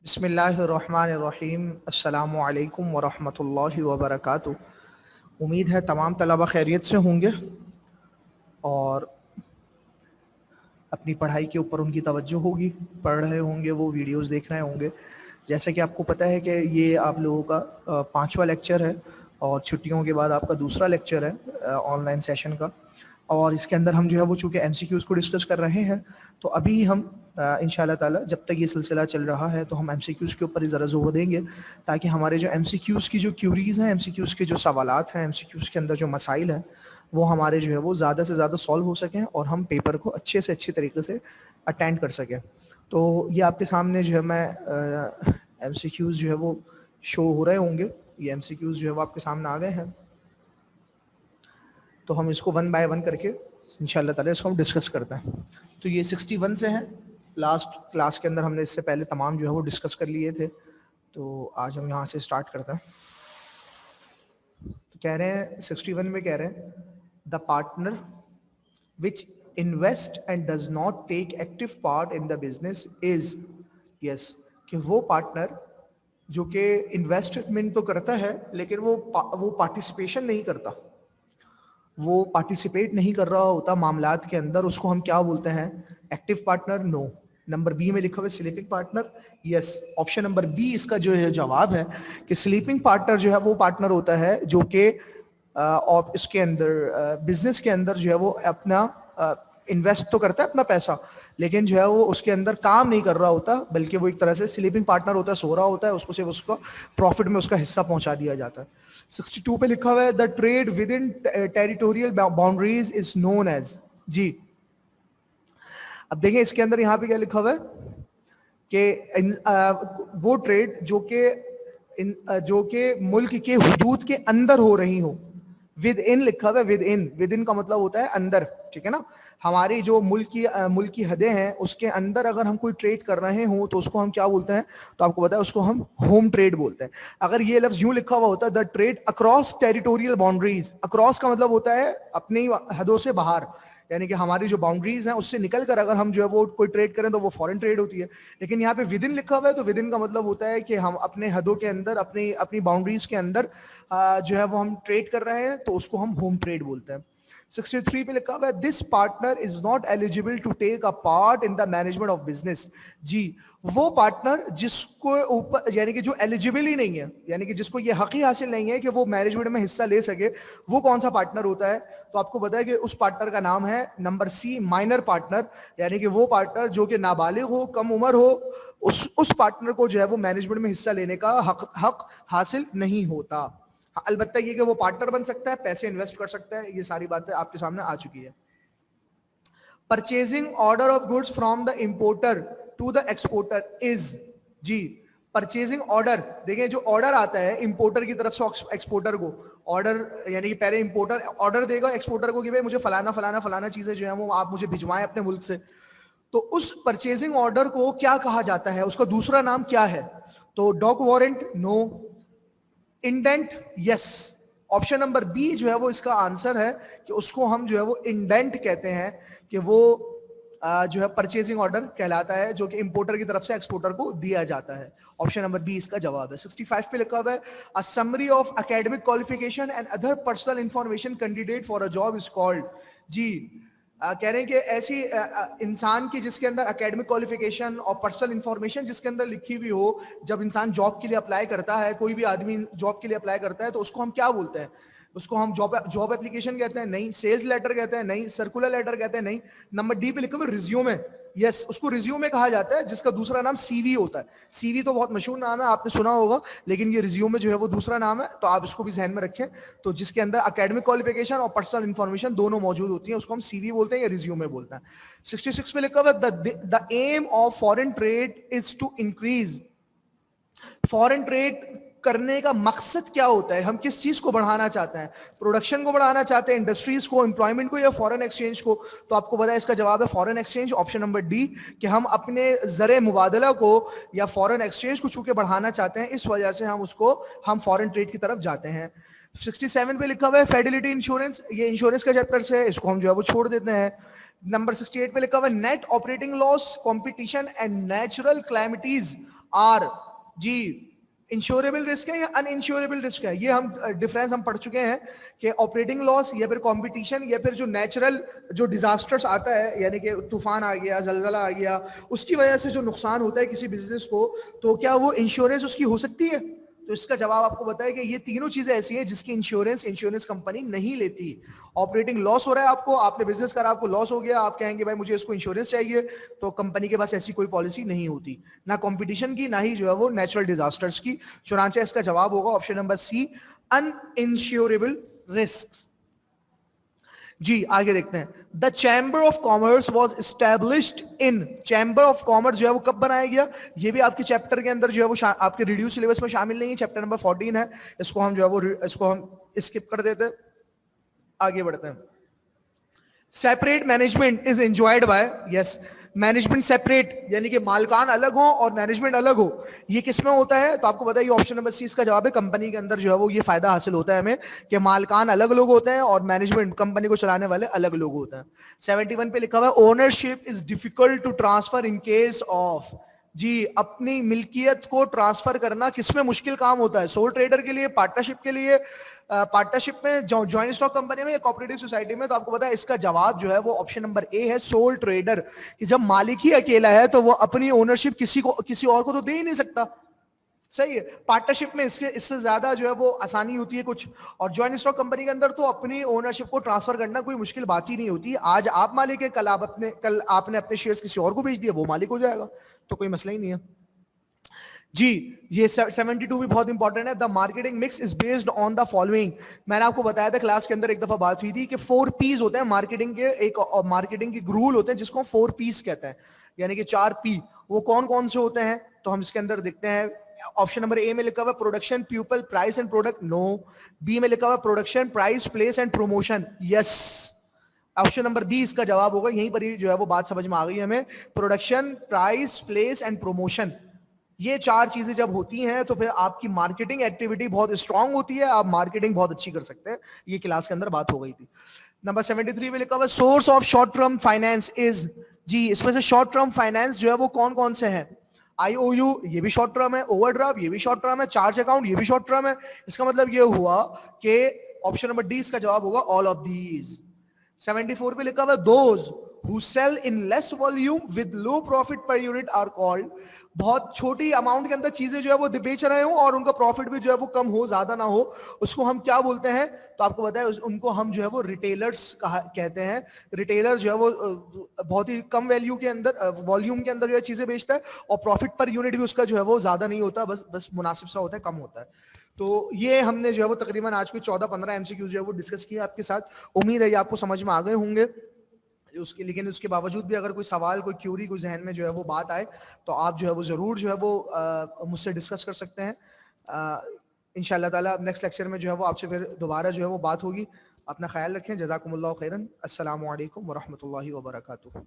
बिस्मिल्लाहिर्रहमानिर्रहीम। अस्सलामु अलैकुम वरहमतुल्लाहि वबरकातुहू। उम्मीद है तमाम तलबा खैरियत से होंगे और अपनी पढ़ाई के ऊपर उनकी तवज्जो होगी, पढ़ रहे होंगे, वो वीडियोस देख रहे होंगे। जैसे कि आपको पता है कि ये आप लोगों का पांचवा लेक्चर है और छुट्टियों के बाद आपका दूसरा लेक्चर है ऑनलाइन सेशन का। और इसके अंदर हम जो है वो चूँकि एमसीक्यूज़ को डिस्कस कर रहे हैं, तो अभी हम इंशाल्लाह ताला जब तक ये सिलसिला चल रहा है तो हम एमसीक्यूज़ के ऊपर ही ज़रा ज़ोर देंगे, ताकि हमारे जो एमसीक्यूज़ की जो क्यूरीज़ हैं, एमसीक्यूज़ के जो सवालात हैं, एमसीक्यूज़ के अंदर जो मसाइल हैं, वो हमारे जो है वो ज़्यादा से ज़्यादा सॉल्व हो सकें और हम पेपर को अच्छे से अच्छे तरीके से अटेंड कर सकें। तो ये आपके सामने जो है मैं एमसीक्यूज़ जो है वो शो हो रहे होंगे। ये एमसीक्यूज़ जो है वो आपके सामने आ गए हैं, तो हम इसको वन बाय वन करके इंशाल्लाह ताला इसको हम डिस्कस करते हैं। तो ये 61 से हैं। लास्ट क्लास के अंदर हमने इससे पहले तमाम जो है वो डिस्कस कर लिए थे, तो आज हम यहाँ से स्टार्ट करते हैं। तो कह रहे हैं 61 में कह रहे हैं the partner which invest and does not take active part in the business is yes, कि वो पार्टनर जो कि इन्वेस्टमेंट तो करता है लेकिन वो पार्टिसिपेशन नहीं करता, वो पार्टिसिपेट नहीं कर रहा होता मामलात के अंदर, उसको हम क्या बोलते हैं? Active partner. No. Number B में लिखा हुआ है sleeping partner. Yes, option number B इसका जो है जवाब है कि स्लीपिंग पार्टनर जो है वो पार्टनर होता है जो कि और इसके अंदर बिजनेस के अंदर जो है वो अपना इन्वेस्ट तो करता है अपना पैसा, लेकिन जो है वो उसके अंदर काम नहीं कर रहा होता, बल्कि वो एक तरह से स्लीपिंग पार्टनर होता है, सो रहा होता है, उसको सिर्फ उसका प्रॉफिट में उसका हिस्सा पहुंचा दिया जाता है। 62 पे लिखा हुआ है the trade within territorial boundaries is known as. जी, अब देखें इसके अंदर यहाँ पे क्या लिखा हुआ है कि वो ट्रेड जो कि मुल्क के हुदूद के अंदर हो रही हो। विद इन लिखा हुआ है, विद इन का मतलब होता है अंदर, ठीक है ना। हमारी जो मुल्क की हदें हैं उसके अंदर अगर हम कोई ट्रेड कर रहे हो तो उसको हम क्या बोलते हैं? तो आपको पता है उसको हम होम ट्रेड बोलते हैं। अगर ये लफ्ज यूं लिखा हुआ होता है the trade across territorial boundaries, across का मतलब होता है अपनी हदों से बाहर, यानी कि हमारी जो बाउंड्रीज हैं उससे निकल कर अगर हम जो है वो कोई ट्रेड करें तो वो फॉरेन ट्रेड होती है। लेकिन यहाँ पे विद इन लिखा हुआ है तो विद इन का मतलब होता है कि हम अपने हदों के अंदर, अपनी अपनी बाउंड्रीज के अंदर जो है वो हम ट्रेड कर रहे हैं, तो उसको हम होम ट्रेड बोलते हैं। 63 पे लिखा हुआ है this partner is not eligible to take a part in the management of business. जी, वो पार्टनर जिसको ऊपर यानी कि जो एलिजिबल ही नहीं है, यानी कि जिसको ये हक ही हासिल नहीं है कि वो मैनेजमेंट में हिस्सा ले सके, वो कौन सा पार्टनर होता है? तो आपको पता है कि उस पार्टनर का नाम है नंबर सी, माइनर पार्टनर, यानी कि वो पार्टनर जो कि नाबालिग हो, कम उम्र हो, उस पार्टनर को जो है वो मैनेजमेंट में हिस्सा लेने का हक हासिल नहीं होता। अलबत्ता ये कि वो पार्टनर बन सकता है, पैसे इन्वेस्ट कर सकता है, ये सारी बातें आपके सामने आ चुकी है। Purchasing order of goods from the importer to the exporter is. जी, परचेजिंग ऑर्डर, देखिए जो ऑर्डर आता है इंपोर्टर की तरफ से एक्सपोर्टर को, ऑर्डर यानी कि पहले इंपोर्टर ऑर्डर देगा एक्सपोर्टर को कि भाई मुझे फलाना फलाना फलाना चीजें जो है वो आप मुझे भिजवाएं अपने मुल्क से, तो उस परचेजिंग ऑर्डर को क्या कहा जाता है? उसका दूसरा नाम क्या है? तो dock warrant no, indent yes. Option number B जो है वो इसका आंसर है कि उसको हम जो है वो इंडेंट कहते हैं, कि वो जो है परचेजिंग ऑर्डर कहलाता है जो कि इंपोर्टर की तरफ से एक्सपोर्टर को दिया जाता है। ऑप्शन नंबर बी इसका जवाब है। 65 पे लिखा हुआ है a summary of academic qualification and other personal information candidate for a job is called. जी, कह रहे हैं कि ऐसी इंसान की जिसके अंदर एकेडमिक क्वालिफिकेशन और पर्सनल इंफॉर्मेशन जिसके अंदर लिखी हुई हो, जब इंसान जॉब के लिए अप्लाई करता है, कोई भी आदमी जॉब के लिए अप्लाई करता है, तो उसको हम क्या बोलते हैं? उसको हम जॉब एप्लीकेशन कहते हैं? नहीं। सेल्स लेटर कहते हैं? नहीं। सर्कुलर लेटर कहते हैं? नहीं। नंबर डी पे लिखा हुआ रिज्यूमे। यस, उसको रिज्यूमे कहा जाता है, जिसका दूसरा नाम सीवी होता है। सीवी तो बहुत मशहूर नाम है, आपने सुना होगा, लेकिन ये रिज्यूमे जो है वो दूसरा नाम है, तो आप इसको भी ध्यान में रखें। तो जिसके अंदर एकेडमिक क्वालिफिकेशन और पर्सनल इंफॉर्मेशन दोनों मौजूद होती है, उसको हम सीवी बोलते हैं या रिज्यूमे बोलते हैं। 66 में लिखा हुआ the aim of foreign trade is to increase. Foreign trade करने का मकसद क्या होता है? हम किस चीज को बढ़ाना चाहते हैं? प्रोडक्शन को बढ़ाना चाहते हैं, इंडस्ट्रीज को, एम्प्लॉयमेंट को, या फॉरेन एक्सचेंज को? तो आपको पता है इसका जवाब है foreign exchange, option number D, कि हम अपने जरे मुबादला को या फॉरेन एक्सचेंज को चूंकि बढ़ाना चाहते हैं, इस वजह से हम फॉरेन ट्रेड की तरफ जाते हैं। 67 पे लिखा हुआ है फेडिलिटी इंश्योरेंस, ये इंश्योरेंस का चैप्टर से, इसको हम जो है वो छोड़ देते हैं। नंबर 68 पे लिखा हुआ है net operating loss, competition and natural calamities R G insurable risk है या अनइंश्योरेबल रिस्क है, ये हम डिफरेंस हम पढ़ चुके हैं कि ऑपरेटिंग लॉस या फिर कंपटीशन या फिर जो नेचुरल जो डिजास्टर्स आता है, यानी कि तूफान आ गया, जलजला आ गया, उसकी वजह से जो नुकसान होता है किसी बिजनेस को, तो क्या वो इंश्योरेंस उसकी हो सकती है? तो इसका जवाब आपको बताया कि ये तीनों चीजें ऐसी हैं जिसकी इंश्योरेंस कंपनी नहीं लेती। ऑपरेटिंग लॉस हो रहा है आपको, आपने बिजनेस करा, आपको लॉस हो गया, आप कहेंगे भाई मुझे इसको इंश्योरेंस चाहिए, तो कंपनी के पास ऐसी कोई पॉलिसी नहीं होती, ना कंपटीशन की, ना ही जो है वो नेचुरल डिजास्टर्स की। चुनाचे इसका जवाब होगा ऑप्शन नंबर सी, अनइंश्योरेबल रिस्क। जी आगे देखते हैं। The chamber of commerce was established in, chamber of commerce जो है वो कब बनाया गया, ये भी आपके चैप्टर के अंदर जो है वो आपके रिड्यूस सिलेबस में शामिल नहीं है, चैप्टर नंबर 14 है, इसको हम जो है वो इसको हम स्किप कर देते हैं, आगे बढ़ते हैं। Separate management is enjoyed by, yes, management separate यानी कि मालकान अलग हो और मैनेजमेंट अलग हो, ये किसमें होता है? तो आपको बताइए ऑप्शन नंबर सी इसका जवाब है, कंपनी के अंदर जो है वो ये फायदा हासिल होता है हमें कि मालकान अलग लोग होते हैं और मैनेजमेंट कंपनी को चलाने वाले अलग लोग होते हैं। 71 पे लिखा हुआ है ownership is difficult to transfer in case of, जी अपनी मिल्कियत को ट्रांसफर करना किसमें मुश्किल काम होता है? सोल ट्रेडर के लिए, पार्टनरशिप के लिए, पार्टनरशिप में, जॉइंट स्टॉक कंपनी में या कोऑपरेटिव सोसाइटी में? तो आपको पता है इसका जवाब जो है वो ऑप्शन नंबर ए है, सोल ट्रेडर, कि जब मालिक ही अकेला है तो वो अपनी ओनरशिप किसी और को तो दे ही नहीं सकता, सही है। पार्टनरशिप में इससे ज्यादा जो है वो आसानी होती है कुछ, और जॉइंट स्टॉक कंपनी के अंदर तो अपनी ओनरशिप को ट्रांसफर करना कोई मुश्किल बात ही नहीं होती। आज आप मालिक है, कल आपने अपने शेयर्स किसी और को बेच दिया, वो मालिक हो जाएगा, तो कोई मसला ही नहीं है। जी ये 72 भी बहुत इंपॉर्टेंट है। The marketing mix is based on the following, मैंने आपको बताया था क्लास के अंदर एक दफा बात हुई थी कि 4 पीस होते हैं मार्केटिंग के, एक मार्केटिंग के रूल होते हैं जिसको 4 पीस कहते हैं, यानी कि 4 पी, वो कौन कौन से होते हैं? तो हम इसके अंदर देखते हैं। ऑप्शन नंबर ए में लिखा हुआ production, people, price and product, no. B में लिखा हुआ production, price, place and promotion, yes. Option number B इसका जवाब होगा, यहीं पर ही जो है वो बात समझ में आ गई हमें, production, price, place and promotion, ये 4 चीजें जब होती हैं तो फिर आपकी मार्केटिंग एक्टिविटी बहुत स्ट्रांग होती है, आप मार्केटिंग बहुत अच्छी कर सकते हैं। ये क्लास के अंदर बात हो गई थी। नंबर 73 में लिखा हुआ source of short term finance is, जी इसमें से शॉर्ट टर्म फाइनेंस जो है वो कौन कौन से हैं? IOU ये भी शॉर्ट टर्म है, ओवरड्राफ्ट ये भी शॉर्ट टर्म है, चार्ज अकाउंट ये भी शॉर्ट टर्म है। इसका मतलब ये हुआ कि ऑप्शन नंबर डी इसका जवाब होगा ऑल ऑफ दीज। 74 पे लिखा हुआ those who sell in less volume with low profit per unit are called, बहुत छोटी अमाउंट के अंदर चीजें जो है वो बेच रहे हो और उनका प्रॉफिट भी जो है वो कम हो, ज्यादा ना हो, उसको हम क्या बोलते हैं? तो आपको पता है उनको हम जो है वो रिटेलर्स कहते हैं। रिटेलर जो है वो बहुत ही कम वैल्यू के अंदर, वॉल्यूम के अंदर जो है चीजें बेचता है और प्रॉफिट पर यूनिट भी उसका जो है वो ज्यादा नहीं होता, बस मुनासिब सा होता है, कम होता है। तो ये हमने जो है वो तकरीबन आज कोई 14-15 एमसीक्यू जो है वो डिस्कस किया आपके साथ। उम्मीद है ये आपको समझ में आ गए होंगे। लेकिन उसके बावजूद भी अगर कोई सवाल, कोई क्यूरी, कोई जहन में जो है वो बात आए तो आप जो है वो जरूर जो है वो मुझसे डिस्कस कर सकते हैं। इंशाअल्लाह ताला नेक्स्ट लेक्चर में जो है वो आपसे फिर दोबारा जो है वो बात होगी। अपना ख्याल रखें। जज़ाकुमुल्लाह खैरन। अस्सलामु अलैकुम व रहमतुल्लाहि व बरकातुहू।